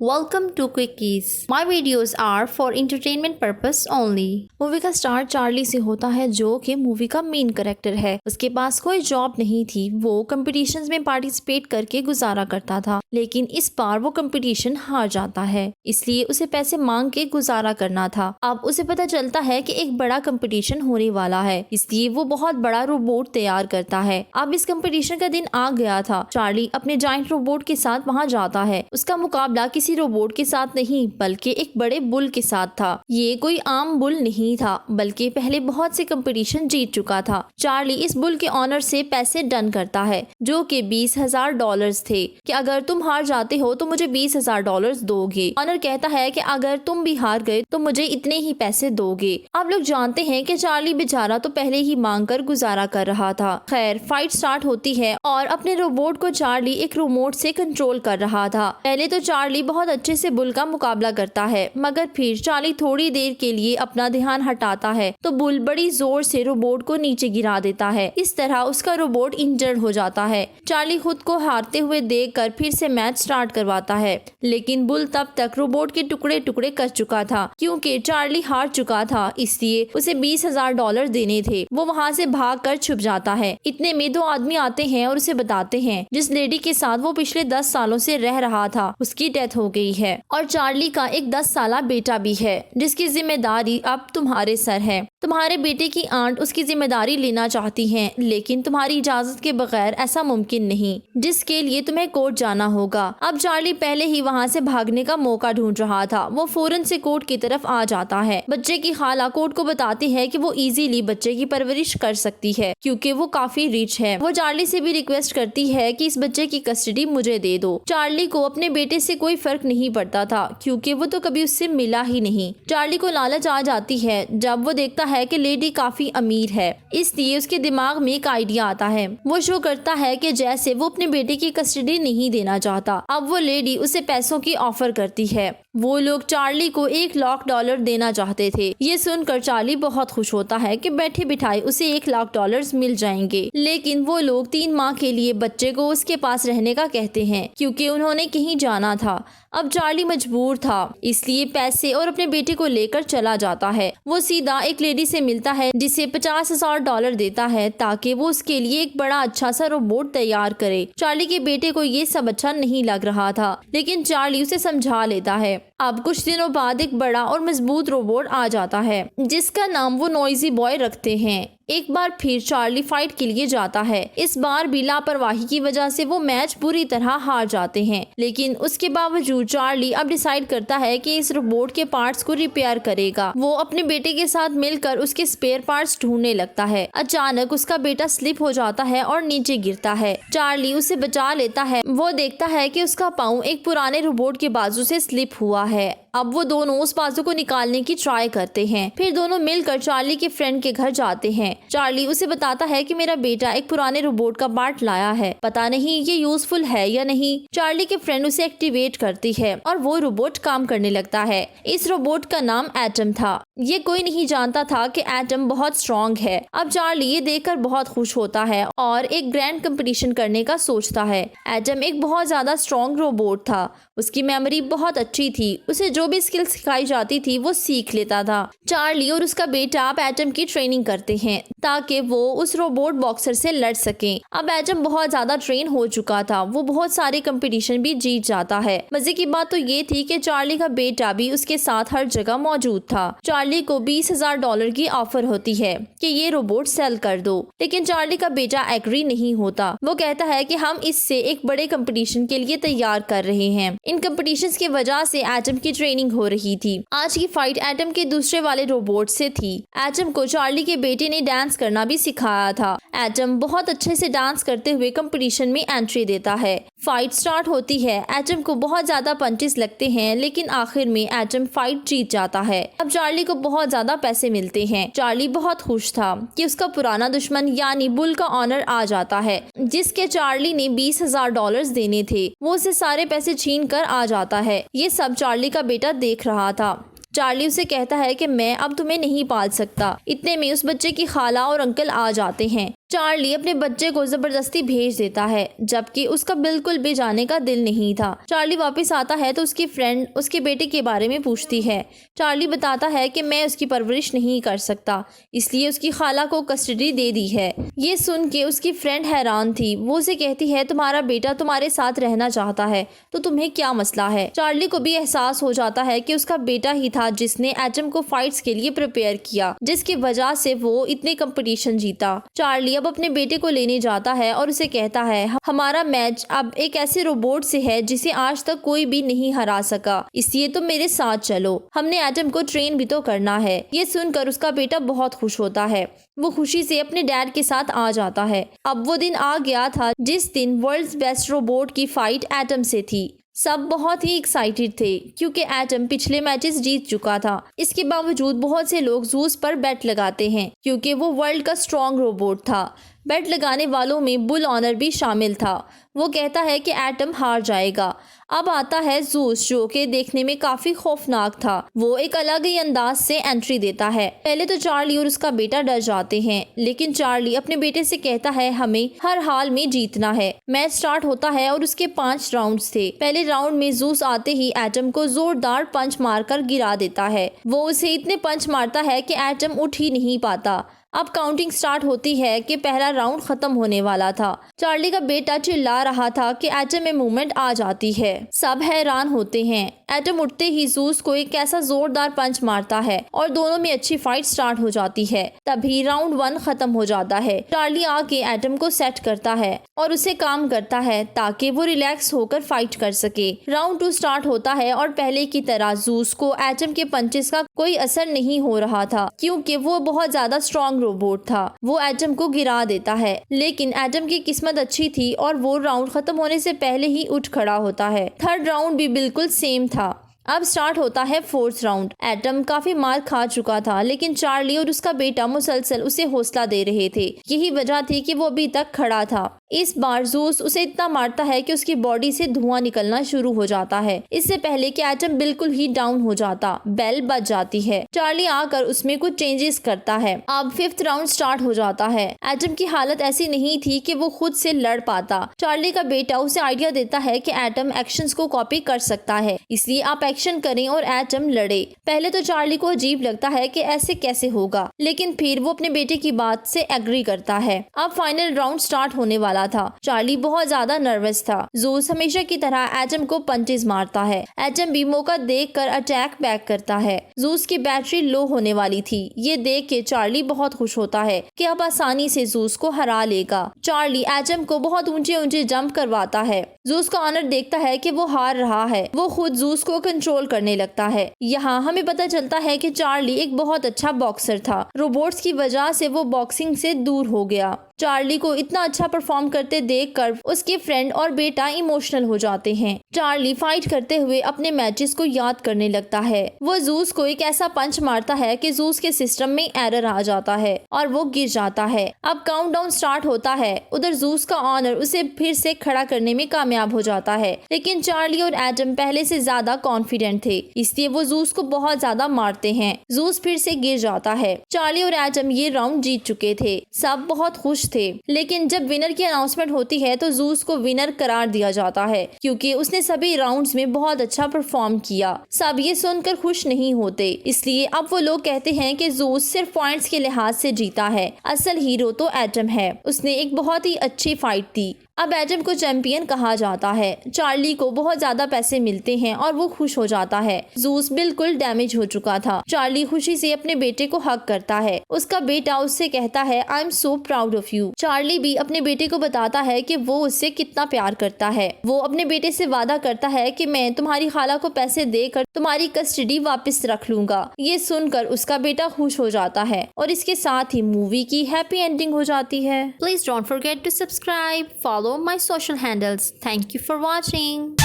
Welcome to Quickies. My videos are for entertainment purpose only. Movie का star Charlie से होता है जो कि मूवी का मेन कैरेक्टर है। उसके पास कोई जॉब नहीं थी, वो कंपटीशंस में पार्टिसिपेट करके गुजारा करता था, लेकिन इस बार वो कंपटीशन हार जाता है, इसलिए उसे पैसे मांग के गुजारा करना था। अब उसे पता चलता है कि एक बड़ा कंपटीशन होने वाला है, इसलिए वो बहुत बड़ा रोबोट तैयार करता है। अब इस कंपटीशन का दिन आ गया था। चार्ली अपने जायंट रोबोट के साथ वहाँ जाता है। उसका मुकाबला किसी रोबोट के साथ नहीं बल्कि एक बड़े बुल के साथ था। ये कोई आम बुल नहीं था बल्कि पहले बहुत से कंपटीशन जीत चुका था। चार्ली इस बुल के ऑनर से पैसे डन करता है जो कि $20,000 थे कि अगर तुम हार जाते हो तो मुझे $20,000 दोगे। ऑनर कहता है कि अगर तुम भी हार गए तो मुझे इतने ही पैसे दोगे। आप लोग जानते हैं कि चार्ली बेचारा तो पहले ही मांग कर गुजारा कर रहा था। खैर फाइट स्टार्ट होती है और अपने रोबोट को चार्ली एक रिमोट से कंट्रोल कर रहा था। पहले तो चार्ली बहुत अच्छे से बुल का मुकाबला करता है, मगर फिर चार्ली थोड़ी देर के लिए अपना ध्यान हटाता है तो बुल बड़ी जोर से रोबोट को नीचे गिरा देता है। इस तरह उसका रोबोट इंजर्ड हो जाता है। चार्ली खुद को हारते हुए देखकर फिर से मैच स्टार्ट करवाता है, लेकिन बुल तब तक रोबोट के टुकड़े टुकड़े कर चुका था। क्योंकि चार्ली हार चुका था इसलिए उसे $20,000 देने थे। वो वहाँ से भाग कर छुप जाता है। इतने में दो आदमी आते हैं और उसे बताते हैं जिस लेडी के साथ वो पिछले 10 सालों से रह रहा था उसकी डेथ हो गई है और चार्ली का एक 10 साला बेटा भी है जिसकी जिम्मेदारी अब तुम्हारे सर है। तुम्हारे बेटे की आंट उसकी जिम्मेदारी लेना चाहती हैं, लेकिन तुम्हारी इजाजत के बगैर ऐसा मुमकिन नहीं, जिसके लिए तुम्हें कोर्ट जाना होगा। अब चार्ली पहले ही वहाँ से भागने का मौका ढूंढ रहा था। वो फौरन से कोर्ट की तरफ आ जाता है। बच्चे की खाला कोर्ट को बताती है कि वो इजीली बच्चे की परवरिश कर सकती है क्योंकि वो काफी रिच है। वो चार्ली से भी रिक्वेस्ट करती है कि इस बच्चे की कस्टडी मुझे दे दो। चार्ली को अपने बेटे से कोई फर्क नहीं पड़ता था क्योंकि वो तो कभी उससे मिला ही नहीं। चार्ली को लालच आ जाती है जब वो देखता है कि लेडी काफी अमीर है, इसलिए उसके दिमाग में एक आइडिया आता है। वो शो करता है कि जैसे वो अपने बेटे की कस्टडी नहीं देना चाहता। अब वो लेडी उसे पैसों की ऑफर करती है। वो लोग चार्ली को $1,00,000 देना चाहते थे। ये सुनकर चार्ली बहुत खुश होता है कि बैठे बिठाए उसे $1,00,000 मिल जाएंगे, लेकिन वो लोग 3 माह के लिए बच्चे को उसके पास रहने का कहते हैं क्योंकि उन्होंने कहीं जाना था। अब चार्ली मजबूर था इसलिए पैसे और अपने बेटे को लेकर चला जाता है। वो सीधा एक लेडी से मिलता है जिसे $50,000 देता है ताकि वो उसके लिए एक बड़ा अच्छा सा रोबोट तैयार करे। चार्ली के बेटे को ये सब अच्छा नहीं लग रहा था, लेकिन चार्ली उसे समझा लेता है। अब कुछ दिनों बाद एक बड़ा और मजबूत रोबोट आ जाता है जिसका नाम वो नॉइजी बॉय रखते हैं। एक बार फिर चार्ली फाइट के लिए जाता है। इस बार भी लापरवाही की वजह से वो मैच पूरी तरह हार जाते हैं, लेकिन उसके बावजूद चार्ली अब डिसाइड करता है कि इस रोबोट के पार्ट्स को रिपेयर करेगा। वो अपने बेटे के साथ मिलकर उसके स्पेयर पार्ट्स ढूंढने लगता है। अचानक उसका बेटा स्लिप हो जाता है और नीचे गिरता है। चार्ली उसे बचा लेता है। वो देखता है कि उसका पाँव एक पुराने रोबोट के बाजू से स्लिप हुआ है। अब वो दोनों उस बाजू को निकालने की ट्राई करते हैं। फिर दोनों मिलकर चार्ली के फ्रेंड के घर जाते हैं। चार्ली उसे बताता है कि मेरा बेटा एक पुराने रोबोट का पार्ट लाया है, पता नहीं ये यूजफुल है या नहीं। चार्ली के फ्रेंड उसे एक्टिवेट करती है और वो रोबोट काम करने लगता है। इस रोबोट का नाम एटम था। ये कोई नहीं जानता था कि एटम बहुत स्ट्रॉन्ग है। अब चार्ली ये देखकर बहुत खुश होता है और एक ग्रैंड कंपटीशन करने का सोचता है। एटम एक बहुत ज्यादा स्ट्रॉन्ग रोबोट था। उसकी मेमोरी बहुत अच्छी थी। उसे जो भी स्किल सिखाई जाती थी वो सीख लेता था। चार्ली और उसका बेटा अब एटम की ट्रेनिंग करते हैं ताकि वो उस रोबोट बॉक्सर से लड़ सकें। अब एटम बहुत ज्यादा ट्रेन हो चुका था। वो बहुत सारे कंपटीशन भी जीत जाता है। मजे की बात तो ये थी कि चार्ली का बेटा भी उसके साथ हर जगह मौजूद था। चार्ली को $20,000 की ऑफर होती है कि ये रोबोट सेल कर दो, लेकिन चार्ली का बेटा एग्री नहीं होता। वो कहता है कि हम इससे एक बड़े कंपटीशन के लिए तैयार कर रहे हैं। इन कंपटीशंस की वजह से एटम की ट्रेनिंग हो रही थी। आज की फाइट एटम के दूसरे वाले रोबोट से थी। एटम को चार्ली के बेटे ने डांस करना भी सिखाया था। एटम बहुत अच्छे से डांस करते हुए कंपटीशन में एंट्री देता है। फाइट स्टार्ट होती है। एटम को बहुत ज्यादा पंचेस लगते हैं, लेकिन आखिर में एटम फाइट जीत जाता है। अब चार्ली को बहुत ज्यादा पैसे मिलते हैं। चार्ली बहुत खुश था कि उसका पुराना दुश्मन यानी बुल का ऑनर आ जाता है जिसके चार्ली ने $20,000 देने थे। वो उसे सारे पैसे छीन कर आ जाता है। ये सब चार्ली का बेटा देख रहा था। चार्ली उसे कहता है कि मैं अब तुम्हें नहीं पाल सकता। इतने में उस बच्चे की खाला और अंकल आ जाते हैं। चार्ली अपने बच्चे को जबरदस्ती भेज देता है, जबकि उसका बिल्कुल भी जाने का दिल नहीं था। चार्ली वापस आता है तो उसकी फ्रेंड उसके बेटे के बारे में पूछती है। चार्ली बताता है कि मैं उसकी परवरिश नहीं कर सकता, इसलिए उसकी खाला को कस्टडी दे दी है। ये सुन के उसकी फ्रेंड हैरान थी। वो उसे कहती है, तुम्हारा बेटा तुम्हारे साथ रहना चाहता है तो तुम्हें क्या मसला है। चार्ली को भी एहसास हो जाता है कि उसका बेटा ही था जिसने एटम को फाइट्स के लिए प्रिपेयर किया, जिसकी वजह से वो इतने कंपटीशन जीता। चार्ली अब अपने बेटे को लेने जाता है और उसे कहता है, हमारा मैच अब एक ऐसे रोबोट से है जिसे आज तक कोई भी नहीं हरा सका, इसलिए तुम मेरे साथ चलो, हमने एटम को ट्रेन भी तो करना है। ये सुनकर उसका बेटा बहुत खुश होता है। वो खुशी से अपने डैड के साथ आ जाता है। अब वो दिन आ गया था जिस दिन वर्ल्ड्स बेस्ट रोबोट की फाइट एटम से थी। सब बहुत ही एक्साइटेड थे क्योंकि एटम पिछले मैचेस जीत चुका था। इसके बावजूद बहुत से लोग जूस पर बेट लगाते हैं क्योंकि वो वर्ल्ड का स्ट्रॉन्ग रोबोट था। बेट लगाने वालों में बुल ऑनर भी शामिल था। वो कहता है कि एटम हार जाएगा। अब आता है जूस, जो कि देखने में काफी खौफनाक था। वो एक अलग ही अंदाज से एंट्री देता है। पहले तो चार्ली और उसका बेटा डर जाते हैं, लेकिन चार्ली अपने बेटे से कहता है, हमें हर हाल में जीतना है। मैच स्टार्ट होता है और उसके 5 राउंड्स थे। पहले राउंड में जूस आते ही एटम को जोरदार पंच मारकर गिरा देता है। वो उसे इतने पंच मारता है कि एटम उठ ही नहीं पाता। अब काउंटिंग स्टार्ट होती है कि पहला राउंड खत्म होने वाला था। चार्ली का बेटा चिल्ला रहा था कि एटम में मूवमेंट आ जाती है। सब हैरान होते हैं। एटम उठते ही जूस को एक ऐसा जोरदार पंच मारता है और दोनों में अच्छी फाइट स्टार्ट हो जाती है। तभी राउंड 1 खत्म हो जाता है। चार्ली आके एटम को सेट करता है और उसे काम करता है ताकि वो रिलैक्स होकर फाइट कर सके। राउंड 2 स्टार्ट होता है और पहले की तरह जूस को एटम के पंचेस का कोई असर नहीं हो रहा था क्योंकि वो बहुत ज्यादा स्ट्रॉन्ग रोबोट था। वो एटम को गिरा देता है, लेकिन एटम की किस्मत अच्छी थी और वो राउंड खत्म होने से पहले ही उठ खड़ा होता है। थर्ड राउंड भी बिल्कुल सेम था। अब स्टार्ट होता है 4th राउंड। एटम काफी मार खा चुका था, लेकिन चार्ली और उसका बेटा मुसलसल उसे हौसला दे रहे थे। यही वजह थी कि वो अभी तक खड़ा था। इस बार जूस उसे इतना मारता है कि उसकी बॉडी से धुआं निकलना शुरू हो जाता है। इससे पहले कि एटम बिल्कुल ही डाउन हो जाता, बेल बज जाती है। चार्ली आकर उसमें कुछ चेंजेस करता है। अब 5th राउंड स्टार्ट हो जाता है। एटम की हालत ऐसी नहीं थी कि वो खुद से लड़ पाता। चार्ली का बेटा उसे आइडिया देता है कि एटम एक्शंस को कॉपी कर सकता है, इसलिए आप एक्शन करें और एटम लड़े। पहले तो चार्ली को अजीब लगता है कि ऐसे कैसे होगा, लेकिन फिर वो अपने बेटे की बात से एग्री करता है। अब फाइनल राउंड स्टार्ट होने वाला था। चार्ली बहुत ज्यादा नर्वस था। जूस हमेशा की तरह एटम को पंचेस मारता है। एटम भी मौका देखकर अटैक बैक करता है। जूस की बैटरी लो होने वाली थी। ये देख के चार्ली बहुत खुश होता है कि अब आसानी से जूस को हरा लेगा। चार्ली एटम को बहुत ऊंचे ऊंचे जंप करवाता है। जूस का ऑनर देखता है कि वो हार रहा है। वो खुद जूस को कंट्रोल करने लगता है। यहाँ हमें पता चलता है कि चार्ली एक बहुत अच्छा बॉक्सर था। रोबोट्स की वजह से वो बॉक्सिंग से दूर हो गया। चार्ली को इतना अच्छा परफॉर्म करते देखकर उसके फ्रेंड और बेटा इमोशनल हो जाते हैं। चार्ली फाइट करते हुए अपने मैचेस को याद करने लगता है। वो जूस को एक ऐसा पंच मारता है कि जूस के सिस्टम में एरर आ जाता है और वो गिर जाता है। अब काउंटडाउन स्टार्ट होता है। उधर जूस का ऑनर उसे फिर से खड़ा करने में कामयाब हो जाता है, लेकिन चार्ली और एटम पहले से ज्यादा कॉन्फिडेंट थे, इसलिए वो जूस को बहुत ज्यादा मारते हैं। जूस फिर से गिर जाता है। चार्ली और एटम ये राउंड जीत चुके थे। सब बहुत खुश थे, लेकिन जब विनर की अनाउंसमेंट होती है तो जूस को विनर करार दिया जाता है क्योंकि उसने सभी राउंड्स में बहुत अच्छा परफॉर्म किया। सब ये सुनकर खुश नहीं होते, इसलिए अब वो लोग कहते हैं कि जूस सिर्फ पॉइंट्स के लिहाज से जीता है, असल हीरो तो एटम है। उसने एक बहुत ही अच्छी फाइट दी। अब एटम को चैंपियन कहा जाता है। चार्ली को बहुत ज्यादा पैसे मिलते हैं और वो खुश हो जाता है। जूस बिल्कुल डैमेज हो चुका था। चार्ली खुशी से अपने बेटे को हग करता है। उसका बेटा उससे कहता है, I am so proud of you. Charlie भी अपने बेटे को बताता है कि वो उससे कितना प्यार करता है। वो अपने बेटे से वादा करता है कि मैं तुम्हारी खाला को पैसे देकर तुम्हारी कस्टडी वापस रख लूंगा। ये सुनकर उसका बेटा खुश हो जाता है और इसके साथ ही मूवी की हैप्पी एंडिंग हो जाती है। Please don't forget to subscribe, follow my social handles. Thank you for watching.